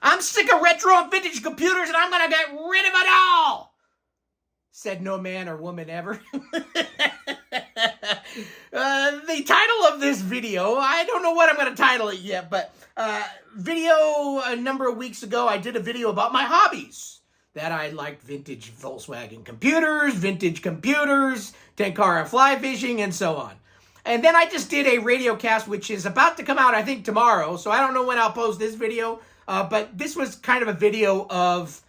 I'm sick of retro and vintage computers, and I'm going to get rid of it all, said no man or woman ever. The title of this video, I don't know what I'm going to title it yet, but a number of weeks ago, I did a video about my hobbies. That I liked vintage Volkswagen computers, vintage computers, 10-car fly fishing, and so on. And then I just did a radio cast, which is about to come out, I think, tomorrow. So I don't know when I'll post this video. But this was kind of a video of...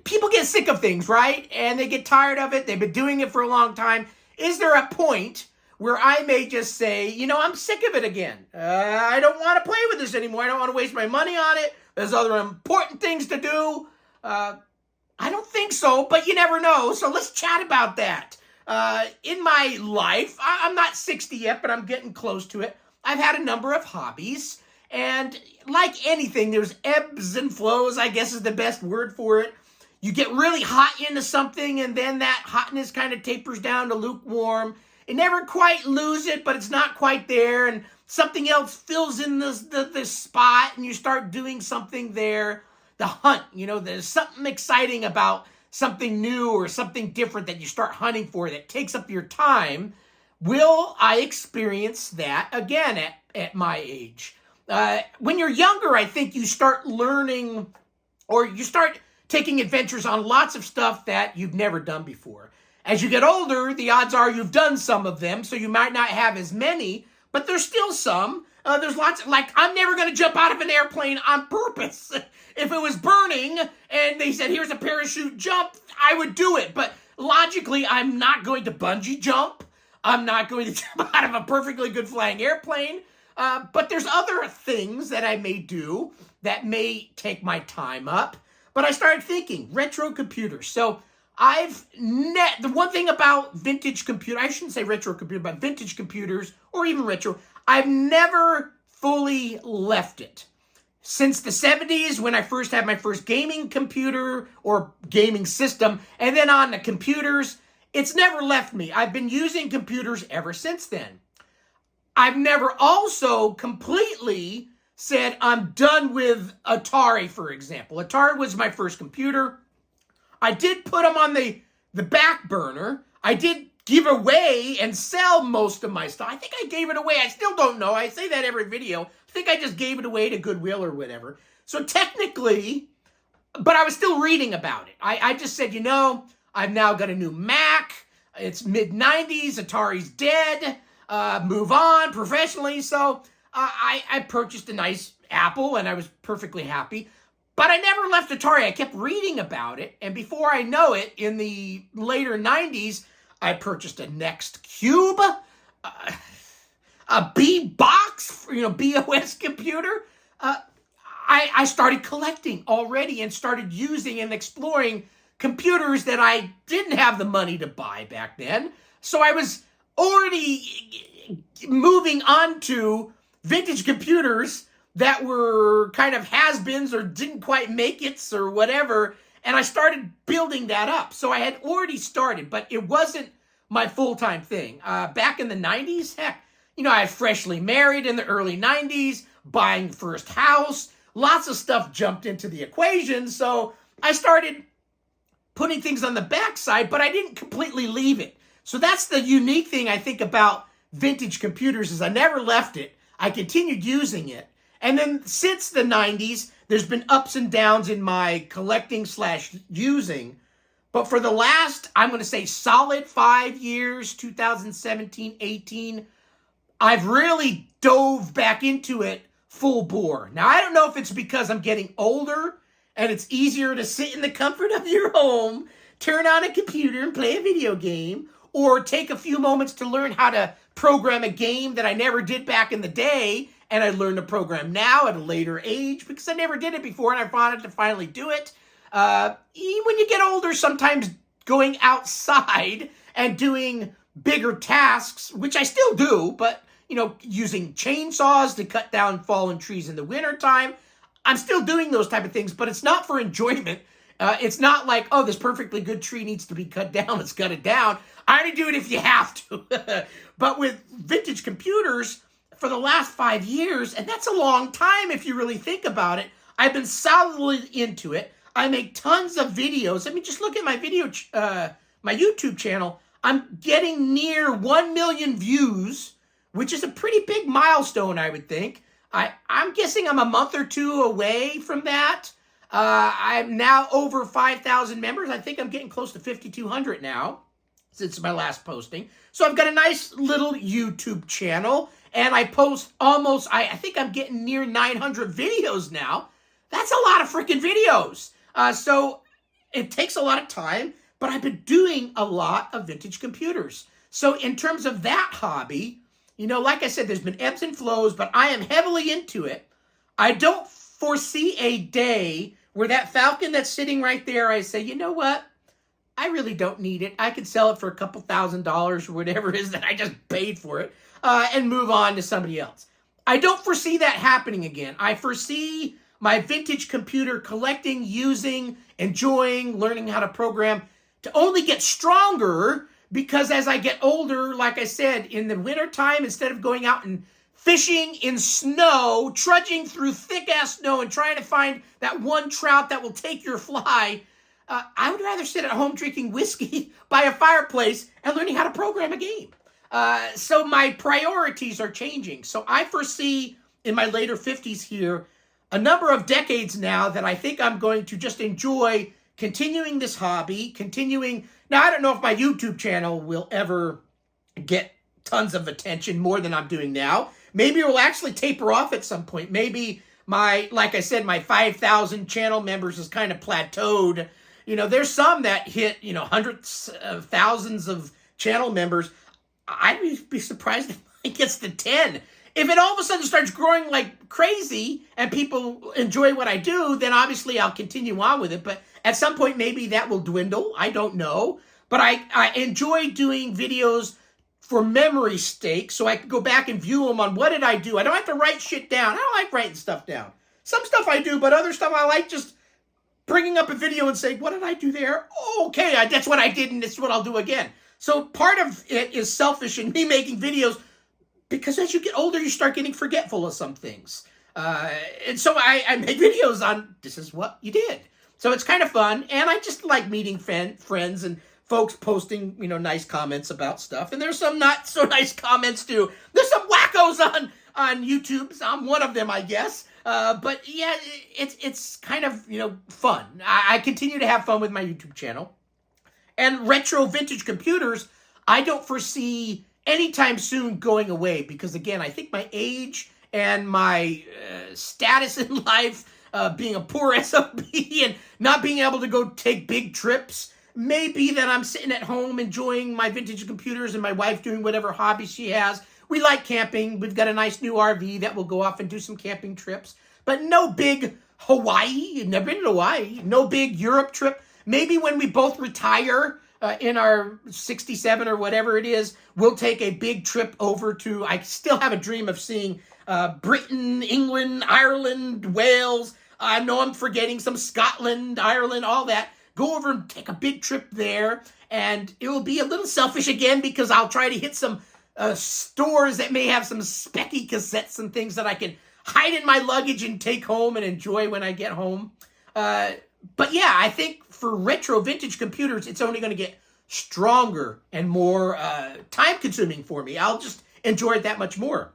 people get sick of things, right? And they get tired of it. They've been doing it for a long time. Is there a point where I may just say, you know, I'm sick of it again. I don't want to play with this anymore. I don't want to waste my money on it. There's other important things to do. I don't think so, but you never know. So let's chat about that. In my life, I'm not 60 yet, but I'm getting close to it. I've had a number of hobbies. And like anything, there's ebbs and flows, I guess is the best word for it. You get really hot into something, and then that hotness kind of tapers down to lukewarm. You never quite lose it, but it's not quite there. And something else fills in the spot, and you start doing something there. The hunt, you know, there's something exciting about something new or something different that you start hunting for that takes up your time. Will I experience that again at my age? When you're younger, I think you start learning, or you start taking adventures on lots of stuff that you've never done before. As you get older, the odds are you've done some of them, so you might not have as many, but there's still some. There's lots, like, I'm never going to jump out of an airplane on purpose. If it was burning and they said, here's a parachute jump, I would do it. But logically, I'm not going to bungee jump. I'm not going to jump out of a perfectly good flying airplane. But there's other things that I may do that may take my time up. But I started thinking, retro computers. So the one thing about vintage computer, I shouldn't say retro computer, but vintage computers or even retro, I've never fully left it. Since the 70s, when I first had my first gaming computer or gaming system, and then on the computers, it's never left me. I've been using computers ever since then. I've never also completely said I'm done with Atari, for example. Atari was my first computer. I did put them on the back burner. I did give away and sell most of my stuff. I think I gave it away. I still don't know. I say that every video. I think I just gave it away to Goodwill or whatever. So technically, but I was still reading about it. I just said, you know, I've now got a new Mac. It's mid-90s. Atari's dead. Move on professionally. So I purchased a nice Apple, and I was perfectly happy. But I never left Atari. I kept reading about it. And before I know it, in the later 90s, I purchased a Next Cube, a B-Box, BOS computer. I started collecting already and started using and exploring computers that I didn't have the money to buy back then. So I was already moving on to vintage computers that were kind of has-beens or didn't quite make it or whatever, and I started building that up. So I had already started, but it wasn't my full-time thing. Back in the 90s, heck, I had freshly married in the early 90s, buying first house, lots of stuff jumped into the equation, so I started putting things on the backside, but I didn't completely leave it. So that's the unique thing I think about vintage computers is I never left it. I continued using it. And then since the 90s, there's been ups and downs in my collecting / using. But for the last, I'm going to say solid 5 years, 2017, 18, I've really dove back into it full bore. Now, I don't know if it's because I'm getting older and it's easier to sit in the comfort of your home, turn on a computer and play a video game, or take a few moments to learn how to program a game that I never did back in the day, and I learned to program now at a later age because I never did it before, and I wanted to finally do it. When you get older, sometimes going outside and doing bigger tasks, which I still do, but, using chainsaws to cut down fallen trees in the wintertime, I'm still doing those type of things, but it's not for enjoyment. It's not like, oh, this perfectly good tree needs to be cut down. Let's cut it down. I only do it if you have to. But with vintage computers, for the last 5 years, and that's a long time if you really think about it, I've been solidly into it. I make tons of videos. I mean, just look at my my YouTube channel. I'm getting near 1 million views, which is a pretty big milestone, I would think. I'm guessing I'm a month or two away from that. I'm now over 5,000 members. I think I'm getting close to 5,200 now since my last posting. So I've got a nice little YouTube channel, and I post almost, I think I'm getting near 900 videos now. That's a lot of freaking videos. So it takes a lot of time, but I've been doing a lot of vintage computers. So in terms of that hobby, you know, like I said, there's been ebbs and flows, but I am heavily into it. I don't foresee a day where that Falcon that's sitting right there, I say, you know what? I really don't need it. I could sell it for a couple $1,000s or whatever it is that I just paid for it and move on to somebody else. I don't foresee that happening again. I foresee my vintage computer collecting, using, enjoying, learning how to program to only get stronger, because as I get older, like I said, in the wintertime, instead of going out and fishing in snow, trudging through thick-ass snow and trying to find that one trout that will take your fly, I would rather sit at home drinking whiskey by a fireplace and learning how to program a game. So my priorities are changing. So I foresee in my later 50s here a number of decades now that I think I'm going to just enjoy continuing this hobby, continuing. Now, I don't know if my YouTube channel will ever get tons of attention more than I'm doing now. Maybe it will actually taper off at some point. Maybe like I said, my 5,000 channel members is kind of plateaued. You know, there's some that hit, you know, hundreds of thousands of channel members. I'd be surprised if it gets to 10. If it all of a sudden starts growing like crazy and people enjoy what I do, then obviously I'll continue on with it. But at some point, maybe that will dwindle. I don't know. But I enjoy doing videos for memory's sake, so I can go back and view them on what did I do. I don't have to write shit down. I don't like writing stuff down. Some stuff I do, but other stuff I like just bringing up a video and saying, what did I do there? Oh, okay, that's what I did, and that's what I'll do again. So part of it is selfish in me making videos, because as you get older, you start getting forgetful of some things. And so I make videos on, this is what you did. So it's kind of fun, and I just like meeting friends and folks posting, you know, nice comments about stuff. And there's some not so nice comments too. There's some wackos on YouTube. I'm one of them, I guess. But yeah, it's kind of, you know, fun. I continue to have fun with my YouTube channel. And retro vintage computers, I don't foresee anytime soon going away, because again, I think my age and my status in life, being a poor SOB and not being able to go take big trips, maybe that I'm sitting at home enjoying my vintage computers and my wife doing whatever hobby she has. We like camping. We've got a nice new RV that will go off and do some camping trips, but no big Hawaii. Never been to Hawaii. No big Europe trip. Maybe when we both retire in our 67 or whatever it is, we'll take a big trip over to, I still have a dream of seeing Britain, England, Ireland, Wales. I know I'm forgetting some Scotland, Ireland, all that. Go over and take a big trip there, and it will be a little selfish again because I'll try to hit some stores that may have some specky cassettes and things that I can hide in my luggage and take home and enjoy when I get home. But yeah, I think for retro vintage computers, it's only going to get stronger and more time-consuming for me. I'll just enjoy it that much more.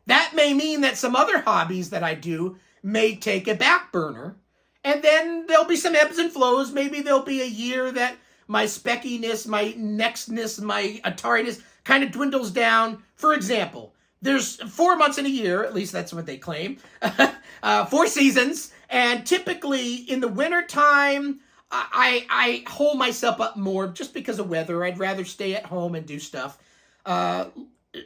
That may mean that some other hobbies that I do may take a back burner, and then there'll be some ebbs and flows. Maybe there'll be a year that my speckiness, my nextness, my Atariness kind of dwindles down. For example, there's 4 months in a year, at least that's what they claim, 4 seasons, and typically in the wintertime, I hold myself up more just because of weather. I'd rather stay at home and do stuff.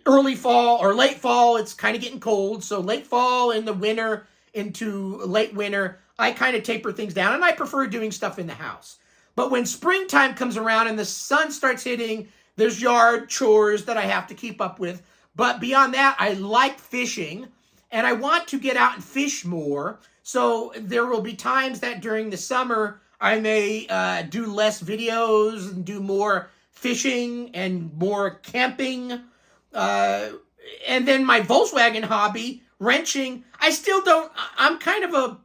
Early fall or late fall, it's kind of getting cold, so late fall in the winter into late winter, I kind of taper things down, and I prefer doing stuff in the house. But when springtime comes around and the sun starts hitting, there's yard chores that I have to keep up with. But beyond that, I like fishing, and I want to get out and fish more. So there will be times that during the summer, I may do less videos and do more fishing and more camping. And then my Volkswagen hobby, wrenching, I still don't, I'm kind of I'm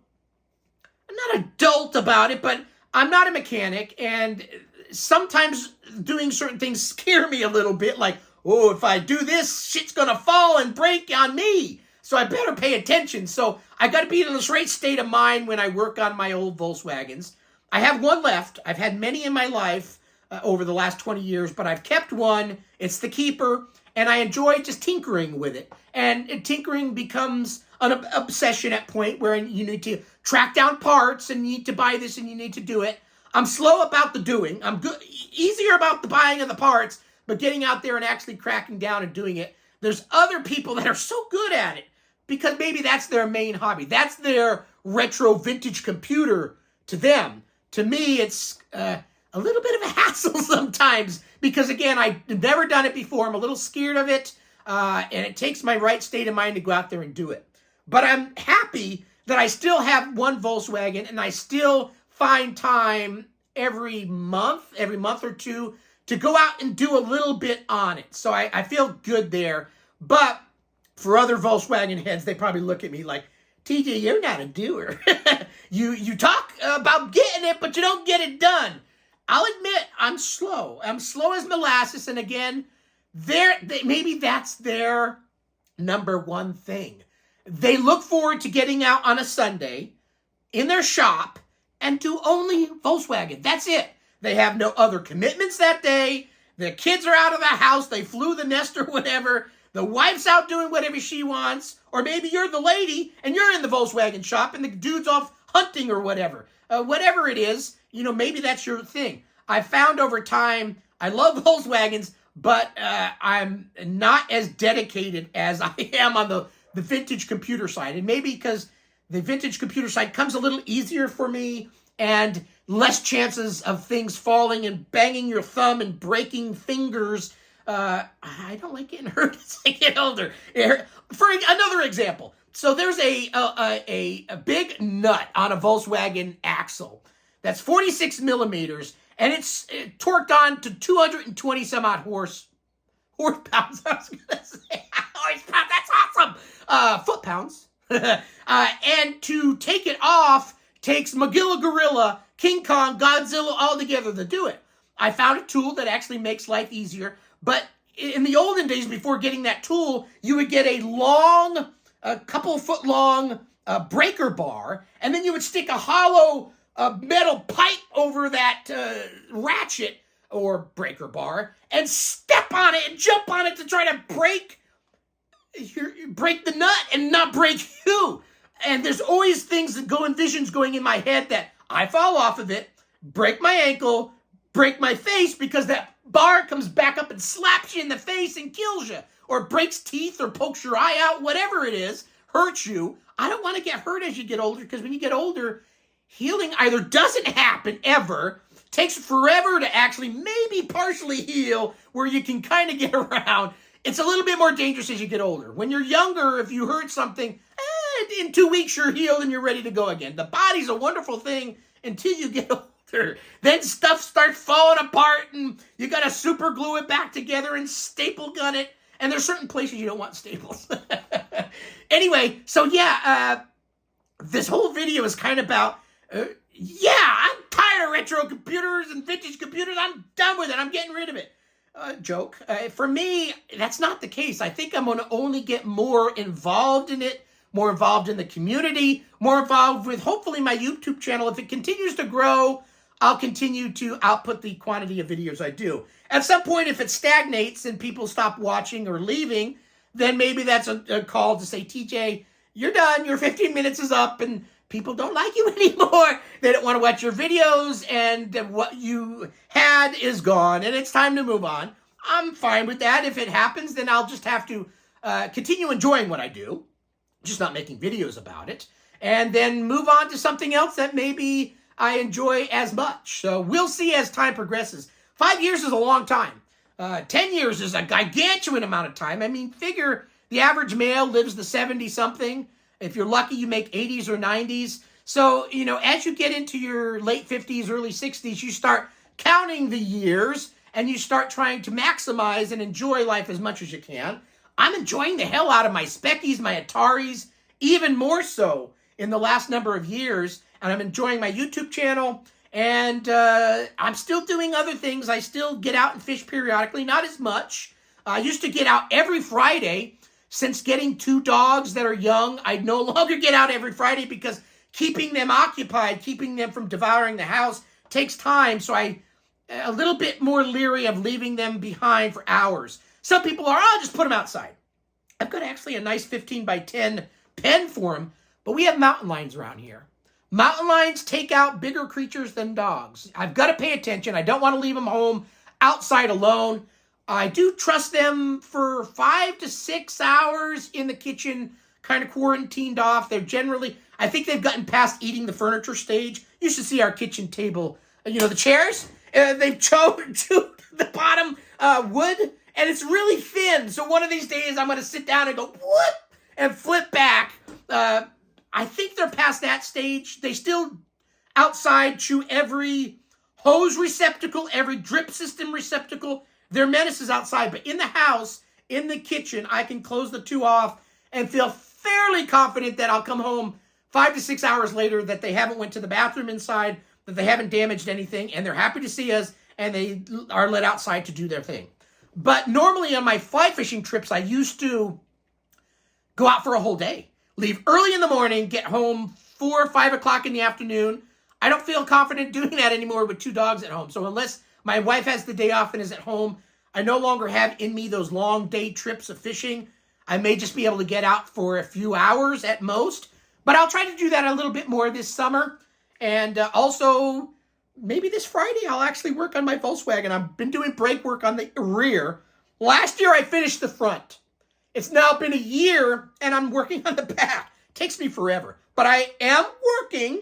not adult about it, but I'm not a mechanic, and sometimes doing certain things scare me a little bit, like, oh, if I do this, shit's gonna fall and break on me. So I better pay attention. So I got to be in this right state of mind when I work on my old Volkswagens. I have one left. I've had many in my life over the last 20 years, but I've kept one. It's the keeper, and I enjoy just tinkering with it. And tinkering becomes an obsession at point where you need to track down parts and you need to buy this and you need to do it. I'm slow about the doing. I'm good, easier about the buying of the parts, but getting out there and actually cracking down and doing it. There's other people that are so good at it because maybe that's their main hobby. That's their retro vintage computer to them. To me, it's a little bit of a hassle sometimes because, again, I've never done it before. I'm a little scared of it, and it takes my right state of mind to go out there and do it. But I'm happy that I still have one Volkswagen, and I still find time every month or two, to go out and do a little bit on it. So I feel good there. But for other Volkswagen heads, they probably look at me like, TJ, you're not a doer. You talk about getting it, but you don't get it done. I'll admit, I'm slow. I'm slow as molasses. And again, maybe that's their number one thing. They look forward to getting out on a Sunday in their shop and do only Volkswagen. That's it. They have no other commitments that day. The kids are out of the house. They flew the nest or whatever. The wife's out doing whatever she wants. Or maybe you're the lady and you're in the Volkswagen shop and the dude's off hunting or whatever. Whatever it is, maybe that's your thing. I found over time, I love Volkswagens, but I'm not as dedicated as I am on the vintage computer side. And maybe because the vintage computer side comes a little easier for me and less chances of things falling and banging your thumb and breaking fingers. I don't like getting hurt as I get older. For another example, so there's a big nut on a Volkswagen axle that's 46 millimeters, and it's torqued on to 220 some odd horse-pounds. I was gonna say horse-pounds. That's awesome. Foot-pounds. And to take it off takes Magilla Gorilla, King Kong, Godzilla all together to do it. I found a tool that actually makes life easier. But in the olden days, before getting that tool, you would get a couple foot long breaker bar, and then you would stick a hollow metal pipe over that ratchet or breaker bar and step on it and jump on it to try to break the nut and not break you. And there's always things that visions going in my head that I fall off of it, break my ankle, break my face because that bar comes back up and slaps you in the face and kills you, or breaks teeth or pokes your eye out, whatever it is, hurts you. I don't want to get hurt as you get older because when you get older, healing either doesn't happen ever, takes forever to actually maybe partially heal where you can kind of get around. It's a little bit more dangerous as you get older. When you're younger, if you hurt something, in 2 weeks you're healed and you're ready to go again. The body's a wonderful thing until you get older. Then stuff starts falling apart and you got to super glue it back together and staple gun it. And there's certain places you don't want staples. Anyway, so yeah, this whole video is kind of about, I'm tired of retro computers and vintage computers. I'm done with it. I'm getting rid of it. Joke. For me, that's not the case. I think I'm going to only get more involved in it, more involved in the community, more involved with hopefully my YouTube channel. If it continues to grow, I'll continue to output the quantity of videos I do. At some point, if it stagnates and people stop watching or leaving, then maybe that's a call to say, TJ, you're done. Your 15 minutes is up and people don't like you anymore. They don't want to watch your videos and what you had is gone and it's time to move on. I'm fine with that. If it happens, then I'll just have to continue enjoying what I do, just not making videos about it, and then move on to something else that maybe I enjoy as much. So we'll see as time progresses. 5 years is a long time. 10 years is a gargantuan amount of time. I mean, figure the average male lives the 70-something. If you're lucky, you make 80s or 90s. So, as you get into your late 50s, early 60s, you start counting the years and you start trying to maximize and enjoy life as much as you can. I'm enjoying the hell out of my Speckies, my Ataris, even more so in the last number of years. And I'm enjoying my YouTube channel. And I'm still doing other things. I still get out and fish periodically, not as much. I used to get out every Friday. Since getting 2 dogs that are young, I no longer get out every Friday because keeping them occupied, keeping them from devouring the house takes time. So I'm a little bit more leery of leaving them behind for hours. Some people are, I'll just put them outside. I've got actually a nice 15 by 10 pen for them, but we have mountain lions around here. Mountain lions take out bigger creatures than dogs. I've got to pay attention. I don't want to leave them home outside alone. I do trust them for 5 to 6 hours in the kitchen, kind of quarantined off. They're generally, I think they've gotten past eating the furniture stage. You should see our kitchen table. You know, the chairs, they've chewed the bottom wood, and it's really thin. So one of these days, I'm going to sit down and go, what? And flip back. I think they're past that stage. They still outside chew every hose receptacle, every drip system receptacle. Their menace is outside, but in the house, in the kitchen, I can close the 2 off and feel fairly confident that I'll come home 5 to 6 hours later, that they haven't went to the bathroom inside, that they haven't damaged anything, and they're happy to see us, and they are let outside to do their thing. But normally on my fly fishing trips, I used to go out for a whole day. Leave early in the morning, get home 4 or 5 o'clock in the afternoon. I don't feel confident doing that anymore with 2 dogs at home. So unless my wife has the day off and is at home, I no longer have in me those long day trips of fishing. I may just be able to get out for a few hours at most, but I'll try to do that a little bit more this summer. And also, maybe this Friday, I'll actually work on my Volkswagen. I've been doing brake work on the rear. Last year, I finished the front. It's now been a year, and I'm working on the back. Takes me forever, but I am working.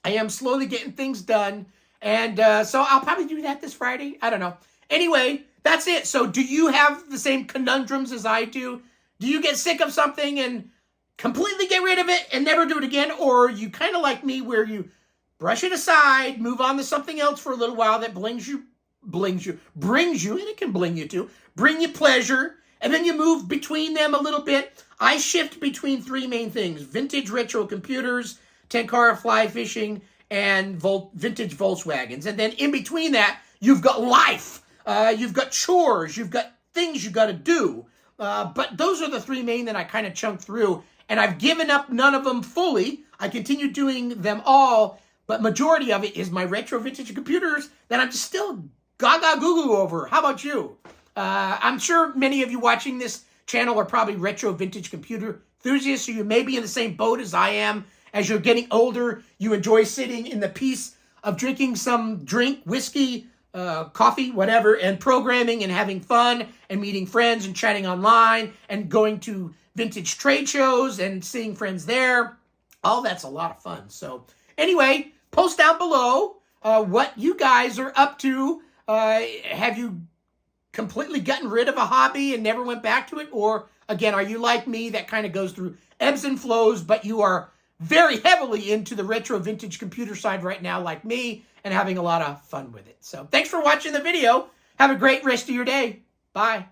I am slowly getting things done. And so I'll probably do that this Friday. I don't know. Anyway, that's it. So do you have the same conundrums as I do? Do you get sick of something and completely get rid of it and never do it again? Or are you kind of like me where you brush it aside, move on to something else for a little while that brings you, and it can bling you too, bring you pleasure, and then you move between them a little bit. I shift between 3 main things: vintage retro computers, Tenkara fly fishing, and vintage Volkswagens. And then in between that, you've got life. You've got chores. You've got things you got to do. But those are the 3 main that I kind of chunk through. And I've given up none of them fully. I continue doing them all. But majority of it is my retro vintage computers that I'm just still gaga goo over. How about you? I'm sure many of you watching this channel are probably retro vintage computer enthusiasts. So you may be in the same boat as I am. As you're getting older, you enjoy sitting in the peace of drinking some drink, whiskey, coffee, whatever, and programming and having fun and meeting friends and chatting online and going to vintage trade shows and seeing friends there. All that's a lot of fun. So anyway, post down below what you guys are up to. Have you completely gotten rid of a hobby and never went back to it? Or again, are you like me that kind of goes through ebbs and flows, but you are very heavily into the retro vintage computer side right now like me and having a lot of fun with it. So thanks for watching the video. Have a great rest of your day. Bye.